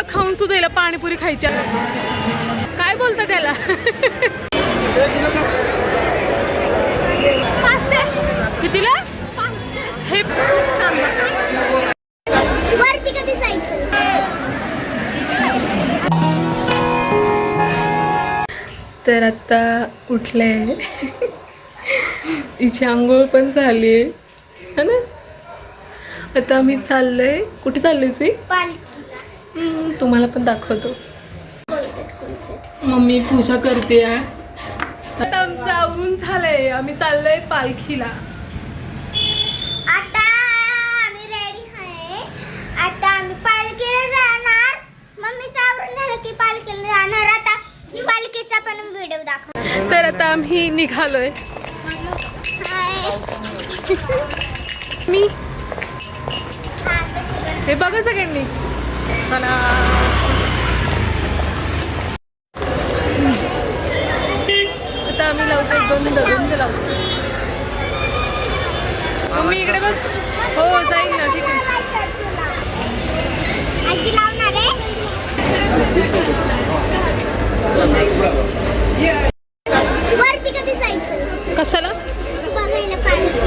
एवढं खाऊन सुद्धा हिला पाणीपुरी खायची. काय बोलतं त्याला? 500 कितीला? 500. हे खूप छान झालं. वरती कधी जायचं? तर आता उठले. हिची आंघोळ पण झाली आहे ना. आता आम्ही चाललोय. कुठे चाललोय सी? तुम्हाला पण दाखवतो. मम्मी पूजा करते. आता आमचं आवरून झालंय. आम्ही चाललोय पालखीला. आता आम्ही रेडी आहे. आता आम्ही पालखीला जाणार. मम्मीचं आवरून झालं की पालखीला जाणार. आता पालखीचा पण व्हिडिओ दाखव. तर आता आम्ही निघालोय. मी हे बघा सगळ्यांनी. चला. आता आम्ही लावतो 1-2 दगड लावतो. मम्मी इकडे बघ. हो जाईल ना. ठीक आहे. आजी लावणार आहे. वरती कधी जायचं? कशाला? बघायला पालखी.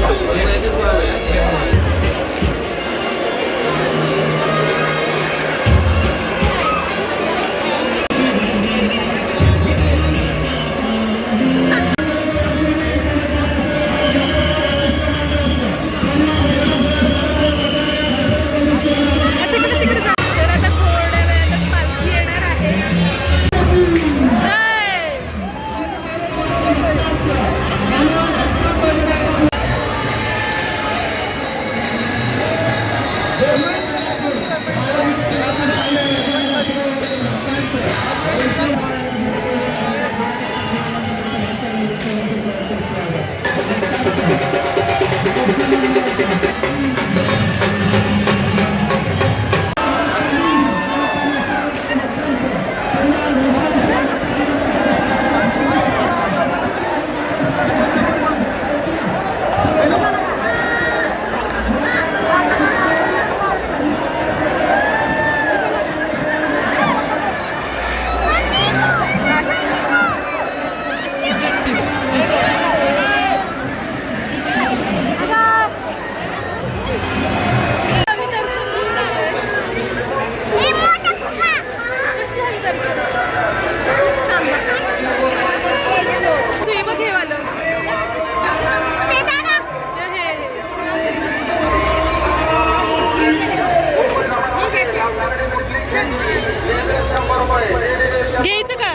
घ्यायचं का?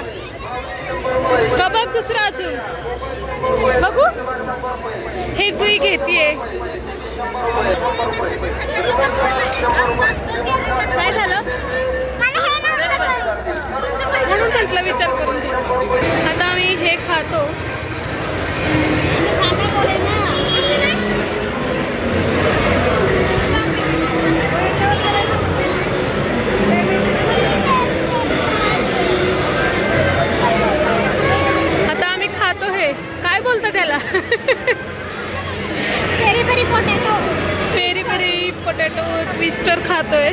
का बघ दुसरं अजून बघू. हे जुई घेतीये. काय झालं? म्हणून म्हटलं विचार करून घे. आता आम्ही हे खातो. काय बोलतं त्याला? Peri peri potato. Peri peri potato twister खातोय.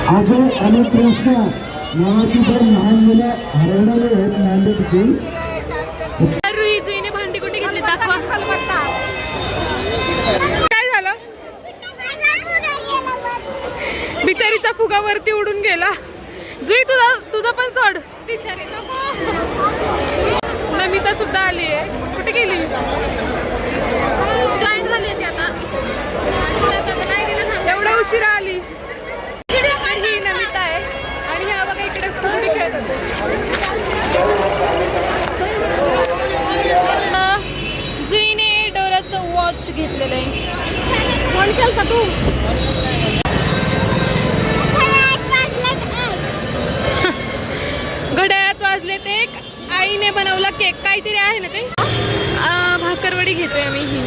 अजय आणि कृष्णा नावाची जर लहान मुलं हरवलेले आहेत नांदेडची. रुईने भांडी कुठे घेतली दाखवा. काय झालं? बिचारीचा फुगा वरती उडून गेला. जुई तुझा पण सोड. बिचारी नमिता सुद्धा आली आहे. कुठे गेली? जॉईन झाली ती आता. एवढा उशिरा आली. ही नमिता आहे आणि ह्या बघा इकडे फुगडी खेळत होते. जुईने डोराचं वॉच घेतलेलं आहे. फोन केल का तू? घड्याळात वाजलेत 1. आईने बनवला केक. काहीतरी आहे ना काही. भाकरवडी घेतोय आम्ही ही.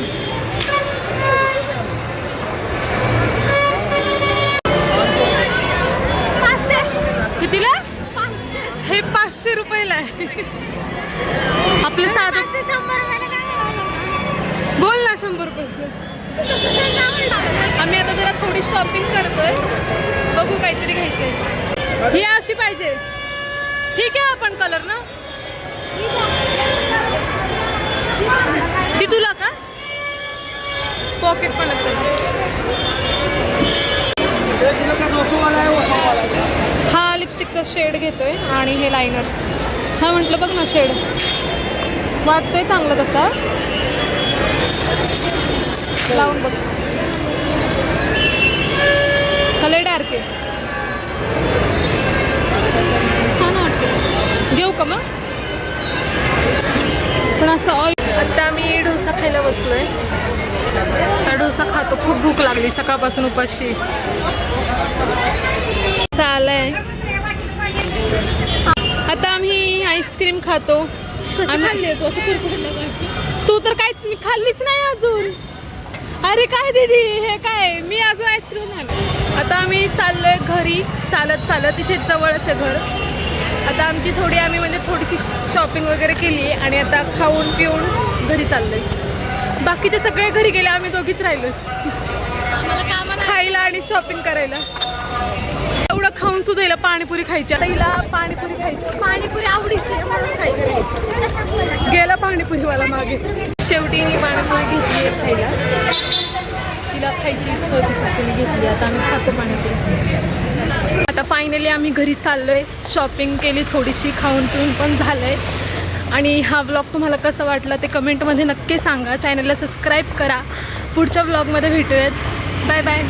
कितीला? 500. हे 500 रुपयाला आहे. आपले साधं 100 रुपयाला काय मिळालं? बोल ना 100 रुपये. आम्ही आता जरा थोडी शॉपिंग करतोय, बघू काहीतरी घ्यायचंय. ही अशी पाहिजे. ठीक आहे आपण कलर ना. ती तुला का पॉकेट पण हा लिपस्टिकचा शेड घेतोय आणि हे लायनर. हा म्हटलं बघ ना शेड वाटतोय चांगला तसा. लावून बघ. कलर डार्क आहे, छान वाटते. घेऊ का मग? पण असं ऑइल. आता मी डोसा खायला बसलोय. आता डोसा खातो, खूप भूक लागली सकाळपासून उपाशी. चालय आता आम्ही आईस्क्रीम खातो. तू तर काहीच मी खाल्लीच नाही अजून. अरे काय दीदी हे काय, मी अजून आईस्क्रीम खाल्ली. आता आम्ही चाललोय घरी चालत चालत. इथे जवळच आहे घर. आता आमची आम्ही म्हणजे थोडीशी शॉपिंग वगैरे केली आणि आता खाऊन पिऊन घरी चाललोय. बाकीचे सगळे घरी गेले, आम्ही दोघीच राहिलो खायला आणि शॉपिंग करायला. एवढं खाऊन सुद्धा हिला पाणीपुरी खायची. आता हिला पाणीपुरी खायची. पाणीपुरी आवडीची खायची. गेला पाणीपुरीवाला मागे. शेवटी मी पाणीपुरी घेतली आहे खायला. तिला खायची इच्छा होती तिने घेतली. आता आम्ही खातो पाणीपुरी. आता फायनली आम्ही घरी चाललोय. शॉपिंग केली थोडीशी, खाऊन पिऊन पण झालंय. आणि हा व्लॉग तुम्हाला कसा वाटला ते कमेंटमध्ये नक्की सांगा. चॅनलला सबस्क्राईब करा. पुढच्या व्लॉगमध्ये भेटूयात. Bye bye.